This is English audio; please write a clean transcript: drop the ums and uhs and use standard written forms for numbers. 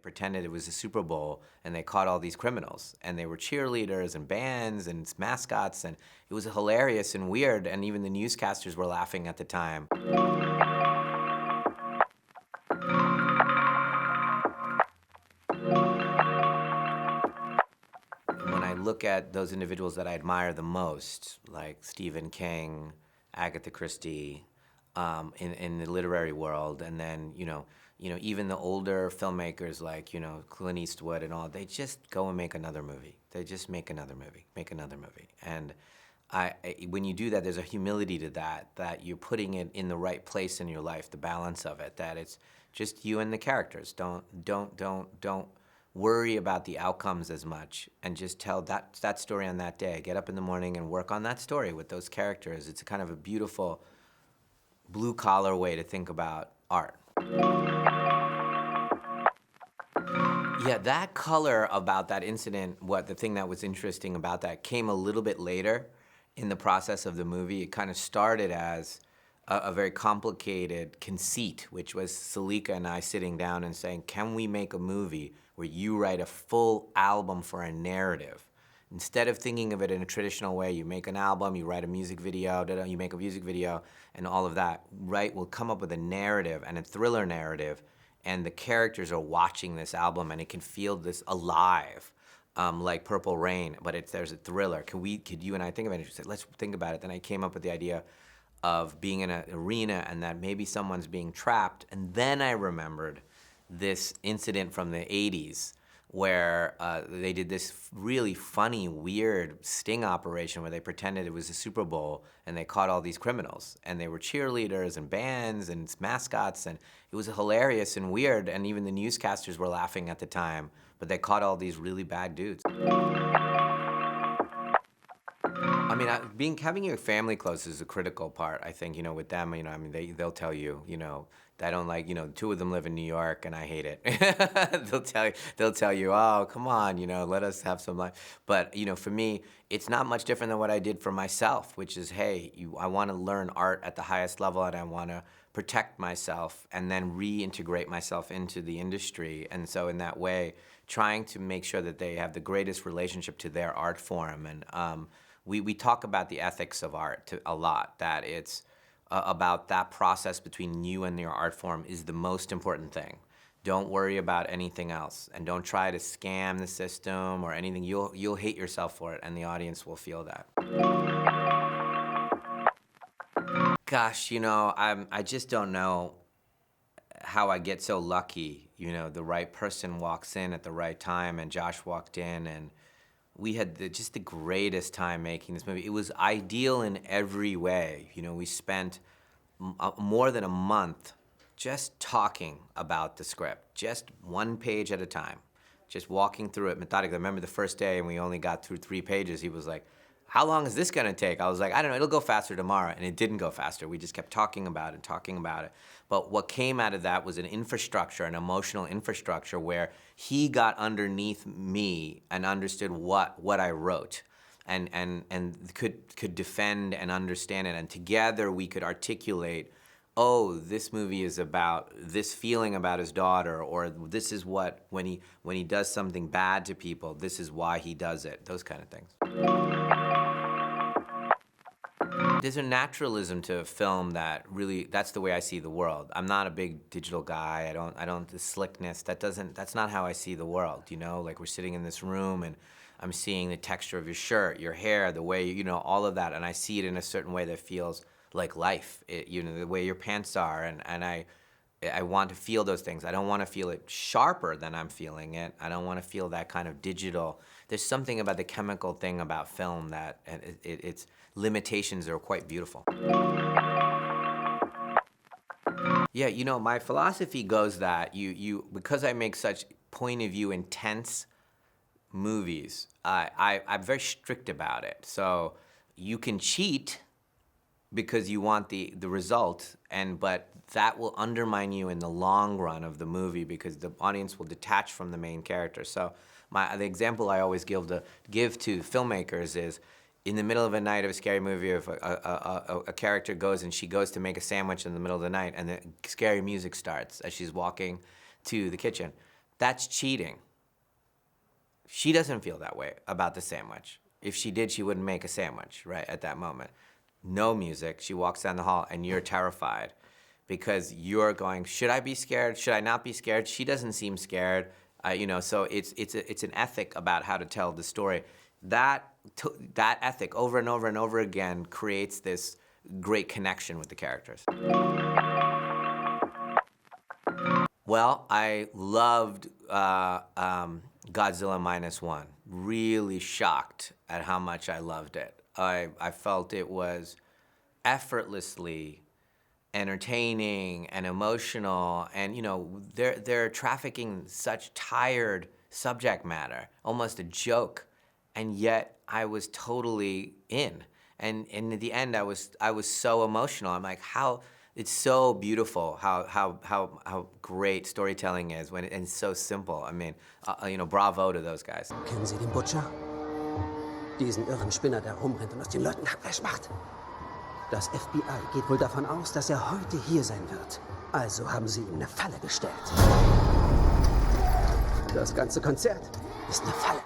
pretended it was a Super Bowl and they caught all these criminals and they were cheerleaders and bands and mascots, and it was hilarious and weird, and even the newscasters were laughing at the time. When I look at those individuals that I admire the most, like Stephen King, Agatha Christie, in the literary world, and then even the older filmmakers like Clint Eastwood and all, they just go and make another movie. They just make another movie, and when you do that, there's a humility to that you're putting it in the right place in your life, the balance of it, that it's just you and the characters. Don't worry about the outcomes as much, and just tell that story on that day. Get up in the morning and work on that story with those characters. It's a kind of a beautiful blue-collar way to think about art. Yeah, that color about that incident, the thing that was interesting about that came a little bit later in the process of the movie. It kind of started as a very complicated conceit, which was Salika and I sitting down and saying, can we make a movie where you write a full album for a narrative? Instead of thinking of it in a traditional way, you make an album, you write a music video, you make a music video, and all of that, right? We'll come up with a narrative, and a thriller narrative, and the characters are watching this album, and it can feel this alive, like Purple Rain, but there's a thriller. Could you and I think of it? And she said, let's think about it. Then I came up with the idea of being in an arena and that maybe someone's being trapped, and then I remembered this incident from the 80s where they did this really funny, weird sting operation where they pretended it was a Super Bowl and they caught all these criminals. And they were cheerleaders and bands and mascots, and it was hilarious and weird, and even the newscasters were laughing at the time, but they caught all these really bad dudes. I mean, having your family close is a critical part, I think, with them, they'll tell you, I don't like, two of them live in New York and I hate it. they'll tell you, oh, come on, let us have some life. But, for me, it's not much different than what I did for myself, which is, hey, I want to learn art at the highest level, and I want to protect myself and then reintegrate myself into the industry. And so in that way, trying to make sure that they have the greatest relationship to their art form. And we talk about the ethics of art a lot, that it's about that process between you and your art form is the most important thing. Don't worry about anything else, and don't try to scam the system or anything. You'll hate yourself for it, and the audience will feel that. Gosh, I just don't know how I get so lucky. The right person walks in at the right time, and Josh walked in, and we had just the greatest time making this movie. It was ideal in every way. We spent more than a month just talking about the script, just one page at a time, just walking through it methodically. I remember the first day, and we only got through 3 pages. He was like, how long is this gonna take? I was like, I don't know, it'll go faster tomorrow. And it didn't go faster. We just kept talking about it. But what came out of that was an infrastructure, an emotional infrastructure, where he got underneath me and understood what I wrote, and could defend and understand it. And together we could articulate, oh, this movie is about this feeling about his daughter, or this is what, when he does something bad to people, this is why he does it, those kind of things. There's a naturalism to film that really, that's the way I see the world. I'm not a big digital guy. The slickness, that's not how I see the world, Like, we're sitting in this room and I'm seeing the texture of your shirt, your hair, the way, all of that, and I see it in a certain way that feels like life, the way your pants are, and I want to feel those things. I don't want to feel it sharper than I'm feeling it. I don't want to feel that kind of digital. There's something about the chemical thing about film that its limitations are quite beautiful. Yeah, my philosophy goes that you because I make such point of view intense movies, I'm very strict about it. So you can cheat because you want the result, but that will undermine you in the long run of the movie because the audience will detach from the main character. So the example I always give to filmmakers is, in the middle of a night of a scary movie, if a character goes to make a sandwich in the middle of the night, and the scary music starts as she's walking to the kitchen, that's cheating. She doesn't feel that way about the sandwich. If she did, she wouldn't make a sandwich, right, at that moment. No music. She walks down the hall, and you're terrified because you're going, should I be scared? Should I not be scared? She doesn't seem scared. So it's an ethic about how to tell the story. That ethic over and over and over again creates this great connection with the characters. Well, I loved Godzilla -1. Really shocked at how much I loved it. I felt it was effortlessly entertaining and emotional, and they're trafficking such tired subject matter, almost a joke, and yet I was totally in. And at the end, I was so emotional. I'm like, how it's so beautiful how great storytelling is and it's so simple. I mean, bravo to those guys. Kennen Sie den Butcher? Diesen irren Spinner, der rumrennt und aus den Leuten Hackfleisch macht. Das FBI geht wohl davon aus, dass er heute hier sein wird. Also haben sie ihm eine Falle gestellt. Das ganze Konzert ist eine Falle.